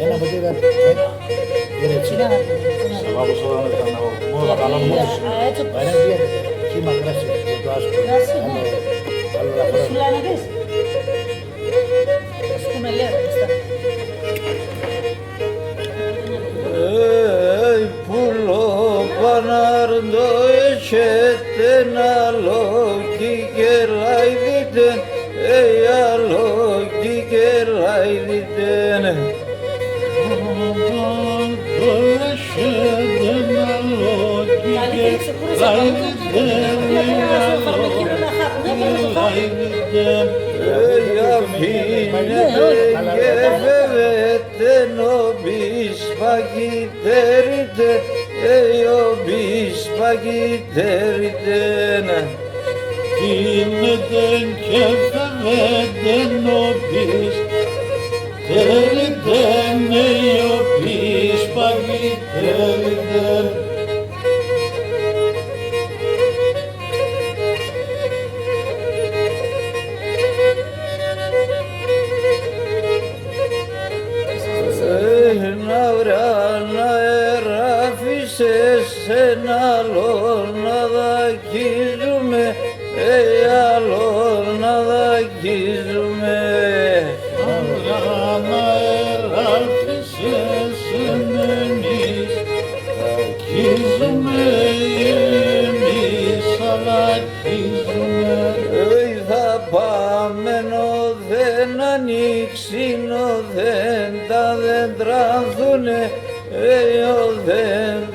Ένα από τίποτα. Έτσι. Σε βάζω σε όλα τα μόνο καλά μου. Παρέ bien, κύμα gracias por tu asco. Άλλο la Σου λέει να δεις. Ας πούμε λέω. Pulo panardo eşetten aloki geraydiden ey aloki geraydiden ey afine gefevetten o bispa giderden ey o bispa giderden Kimden kefeden o pis Teriden ey o pis pagi teriden Ναυράνα εράφησες ένα άλλο να δακίζουμε άλλο να δακίζουμε Αγράνα εράφησες εμείς Ακίζουμε εμείς αλακίζουμε θα πάμε δεν ανοίξει δεν τα δέντρα ανθούνε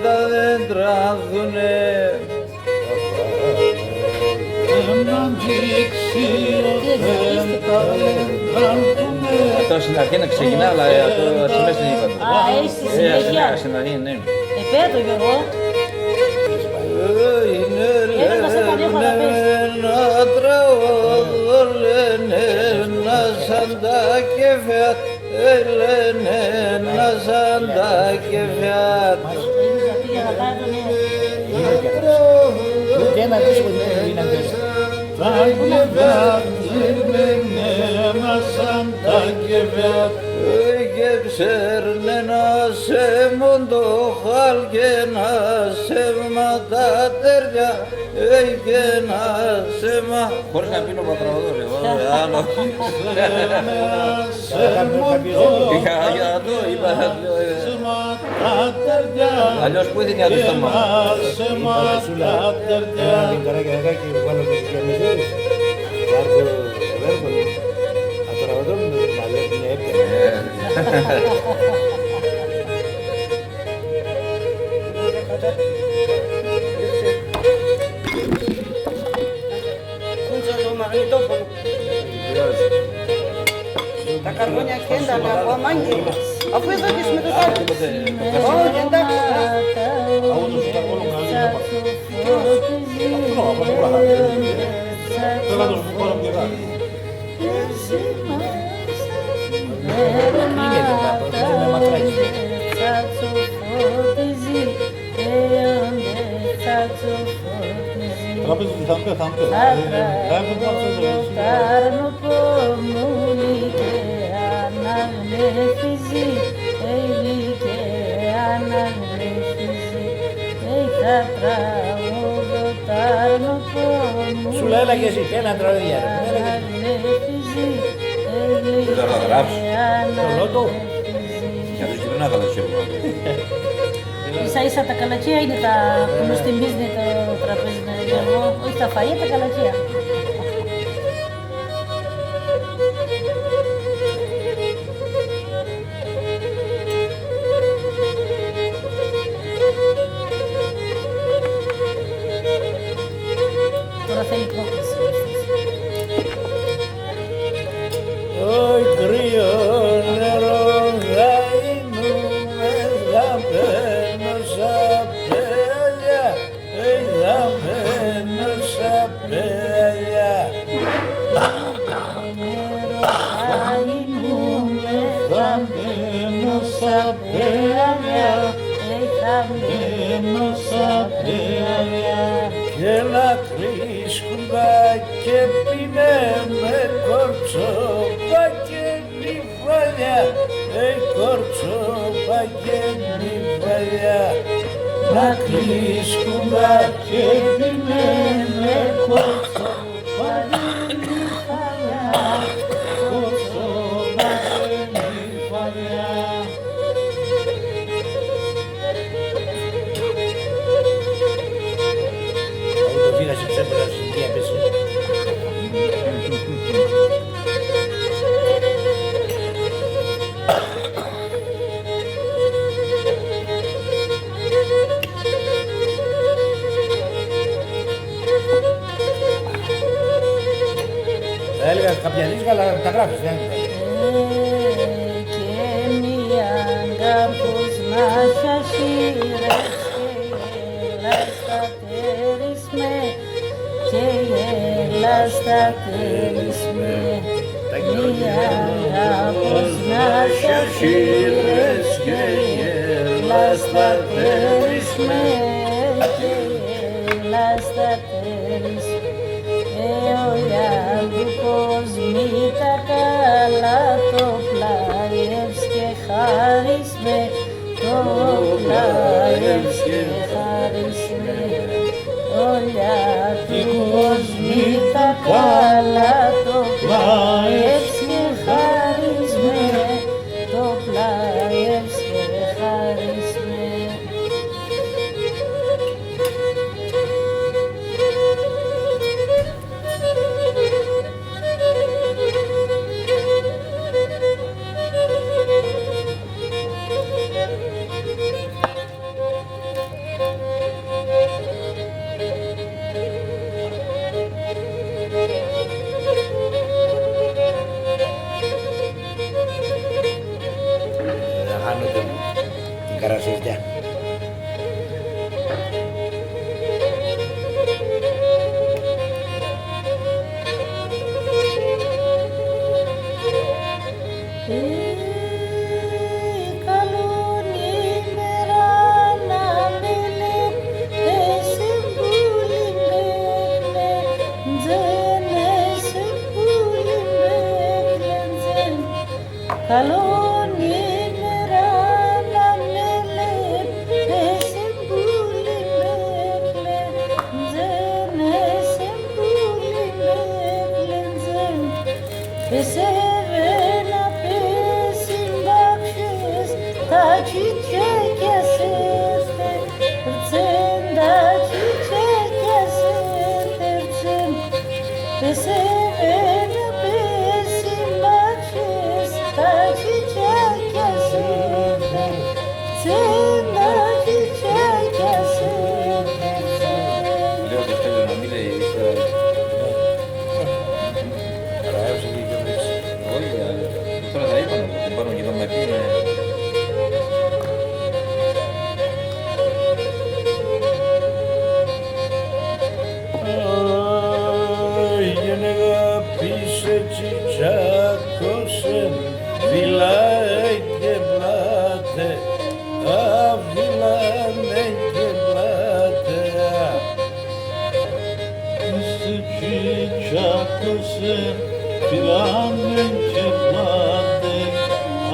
τα δέντρα ανθούνε Δεν ανοίξει δεν τα δέντρανθούνε Το στην αρχή να ξεκινά, αλλά το στη μέση δεν είπα. Έχει στη συνέχεια. Στην αρχή, ναι. Πέτω Γιώργο. είναι λένε ένα τραγούδο λένε ένα σαν τα κεφιάτ λένε ένα σαν τα κεφιάτ Και ένα δύσκολο είναι αυτές. Τα κεφιάτ λένε ένα σαν τα κεφιάτ και ξέρνε να σε μοντοχάλ και να σε ματάτερια και να σε Χωρίς να πίνω πατραβαδόρ, εγώ άλλο. Είχα για το, είπα. Αλλιώς που έδινε το στόμα. Ένα λιγκαράκι και βάλω και στις γραμμές. Βάρκω βέρκο. Ατραβατώ να λέει την έπια. Τα καρβόνια κέντανε από αμάγγι. Αφού εδώ και με το τάκι. Όχι, εντάξει. Θέλω να το σου πω και δάκι. Τράπεζα τι θα πει, θα πει. Σου λέει έλα και εσύ, ένα τραγούδια. Δεν θα το γράψω. Το λότο. Για τους κυβερνά καλά σίγουρα. Ίσα ίσα τα καλατσία είναι τα που μας θυμίζει το τραπέζι, Γιώργο. Όχι τα φαΐα, τα καλατσία. Τώρα θέλει πρόκληση. Όχι κρύο νερό γαϊνούμε δαμένο σαν πέλια δαμένο σαν πέλια Δαμένο σαν πέλια, δαμένο σαν πέλια και λατρίσκουντα και πίνε με κορτσόπα και νυφάλια κορτσόπα και νυφαλιά να κλείσκουντα και πινένε κορτσόπα και νυφαλιά, κορτσόπα και νυφαλιά. Το φύγασε ψέμπερα στην διάπεση. Θα έλεγα κάποια δίσκα, αλλά τα γράφεις, δεν είναι. Και μια κάπως να χασίρες και έλα στα τέλης με μια κάπως να χασίρες και έλα στα τέλης με έλα στα τέλης του κόσμη τα καλά το πλάιευς και χάρις με το πλάιευς και χάρις με όλια του κόσμη τα καλά το πλάιευς και χάρις με το πλάιευς και χάρις με. Να χάνω την καρασίδια. Καλούν ημέρα να με λέτε σε πουλί με κλεντζένε σε πουλί με κλεντζέν. Καλούν ημέρα να με λέτε σε πουλί με κλεντζένε σε πουλί με κλεντζέν. Εσέβαινα πέσιν μπάξες τα τσιτσέκια σέστε ρτσέν, τα τσιτσέκια σέστε ρτσέν. Εσέβαινα πέσιν μπάξες τα τσιτσέκια σέστε ρτσέν, τα τσιτσέκια σέστε ρτσέν. Λέω ότι θέλω να μην λέει Αλλά έψε και πιο βρίσκει. όχι, τώρα θα είπαμε, θα πάρουν και εδώ με πει. Γενεγα πίσε τσιτσάκωσε, φυλάει και πλάτε, αφυλάνε και πλάτε. Πίσε τσιτσάκωσε, φυλάνε και πλάτε,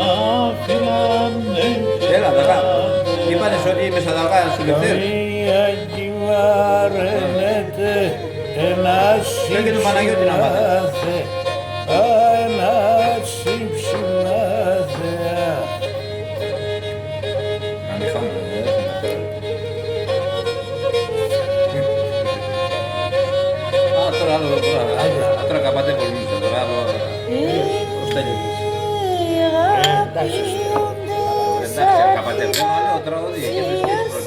αφυλάνε και Έλα, δακά. πλάτε. Είπανες ότι είμαι σαν δακά σου λεπτέρ. Καμία κυβαρνέται ένα Φέρε και τον Παναγιώτη να μάθει. συμψηλάθε, ένα συμψηλάθε. Να μην χάμε, τώρα άλλο, τώρα καπάτε πολύ, τώρα άλλο, ο Στέλιος. Εντάξει, Εντάξει, καπατεύουμε, αλλά ο τραγωδί, και με σκέφτομαι.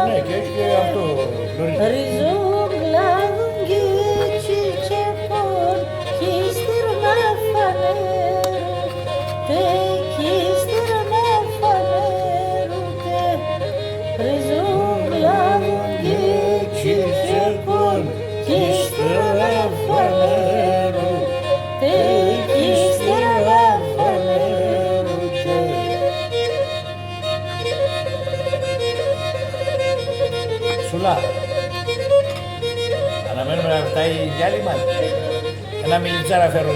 Ναι, και έχει και αυτό. Λωρίδα. Ριζούν κλάδουν και τσιτσεπών κι ύστερα να φανέρουν, κι ύστερα να φανέρουν. Σουλά. Αναμένουμε να φτάει η γυάλη μας. Ένα μιλιτσάρα φέρω.